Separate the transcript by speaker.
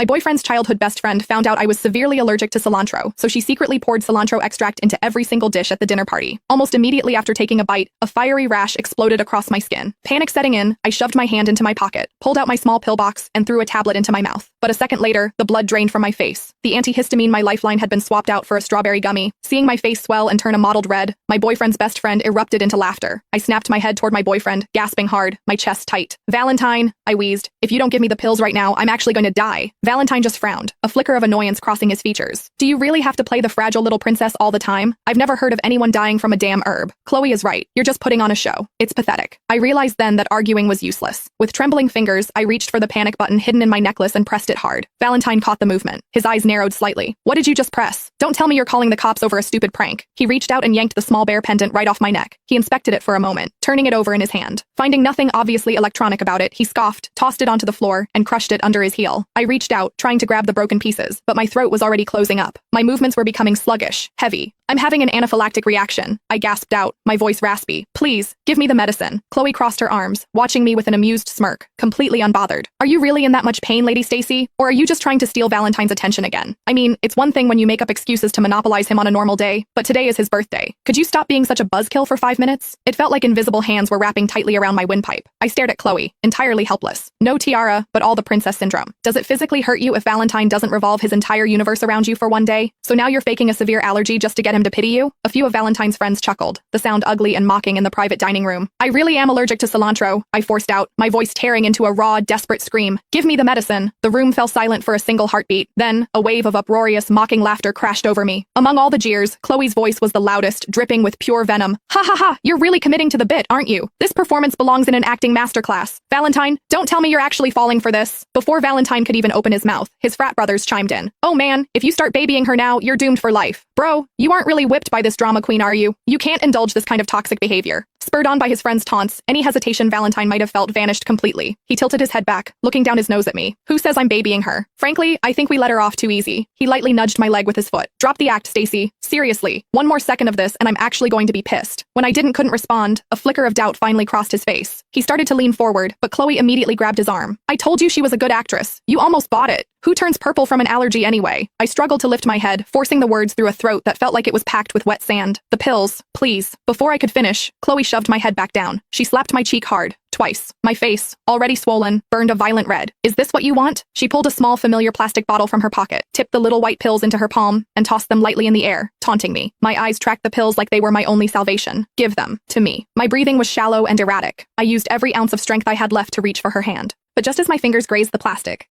Speaker 1: My boyfriend's childhood best friend found out I was severely allergic to cilantro, so she secretly poured cilantro extract into every single dish at the dinner party. Almost immediately after taking a bite, a fiery rash exploded across my skin. Panic setting in, I shoved my hand into my pocket, pulled out my small pill box, and threw a tablet into my mouth. But a second later, the blood drained from my face. The antihistamine, my lifeline, had been swapped out for a strawberry gummy. Seeing my face swell and turn a mottled red, my boyfriend's best friend erupted into laughter. I snapped my head toward my boyfriend, gasping hard, my chest tight. "Valentine," I wheezed. "If you don't give me the pills right now, I'm actually going to die." Valentine just frowned, a flicker of annoyance crossing his features. "Do you really have to play the fragile little princess all the time? I've never heard of anyone dying from a damn herb. Chloe is right. You're just putting on a show. It's pathetic." I realized then that arguing was useless. With trembling fingers, I reached for the panic button hidden in my necklace and pressed it hard. Valentine caught the movement. His eyes narrowed slightly. "What did you just press? Don't tell me you're calling the cops over a stupid prank." He reached out and yanked the small bear pendant right off my neck. He inspected it for a moment, turning it over in his hand. Finding nothing obviously electronic about it, he scoffed, tossed it onto the floor, and crushed it under his heel. I reached out, trying to grab the broken pieces, but my throat was already closing up. My movements were becoming sluggish, heavy. "I'm having an anaphylactic reaction," I gasped out, my voice raspy. "Please, give me the medicine." Chloe crossed her arms, watching me with an amused smirk, completely unbothered. "Are you really in that much pain, Lady Stacy? Or are you just trying to steal Valentine's attention again? I mean, it's one thing when you make up excuses to monopolize him on a normal day, but today is his birthday. Could you stop being such a buzzkill for 5 minutes?" It felt like invisible hands were wrapping tightly around my windpipe. I stared at Chloe, entirely helpless. No tiara, but all the princess syndrome. Does it physically hurt you if Valentine doesn't revolve his entire universe around you for one day? So now you're faking a severe allergy just to get him to pity you? A few of Valentine's friends chuckled, the sound ugly and mocking in the private dining room. "I really am allergic to cilantro," I forced out, my voice tearing into a raw, desperate scream. "Give me the medicine." The room fell silent for a single heartbeat. Then, a wave of uproarious, mocking laughter crashed over me. Among all the jeers, Chloe's voice was the loudest, dripping with pure venom. "Ha ha ha, you're really committing to the bit, aren't you? This performance belongs in an acting masterclass. Valentine, don't tell me you're actually falling for this." Before Valentine could even open his mouth, his frat brothers chimed in. "Oh man, if you start babying her now, you're doomed for life. Bro, you aren't really whipped by this drama queen, are you? You can't indulge this kind of toxic behavior." Spurred on by his friend's taunts, any hesitation Valentine might have felt vanished completely. He tilted his head back, looking down his nose at me. "Who says I'm babying her? Frankly, I think we let her off too easy." He lightly nudged my leg with his foot. "Drop the act, Stacy. Seriously, one more second of this and I'm actually going to be pissed." When I couldn't respond, a flicker of doubt finally crossed his face. He started to lean forward, but Chloe immediately grabbed his arm. "I told you she was a good actress. You almost bought it. Who turns purple from an allergy anyway?" I struggled to lift my head, forcing the words through a throat that felt like it was packed with wet sand. "The pills, please." Before I could finish, Chloe shoved my head back down. She slapped my cheek hard. Twice. My face, already swollen, burned a violent red. "Is this what you want?" She pulled a small familiar plastic bottle from her pocket, tipped the little white pills into her palm, and tossed them lightly in the air, taunting me. My eyes tracked the pills like they were my only salvation. "Give them to me." My breathing was shallow and erratic. I used every ounce of strength I had left to reach for her hand. But just as my fingers grazed the plastic,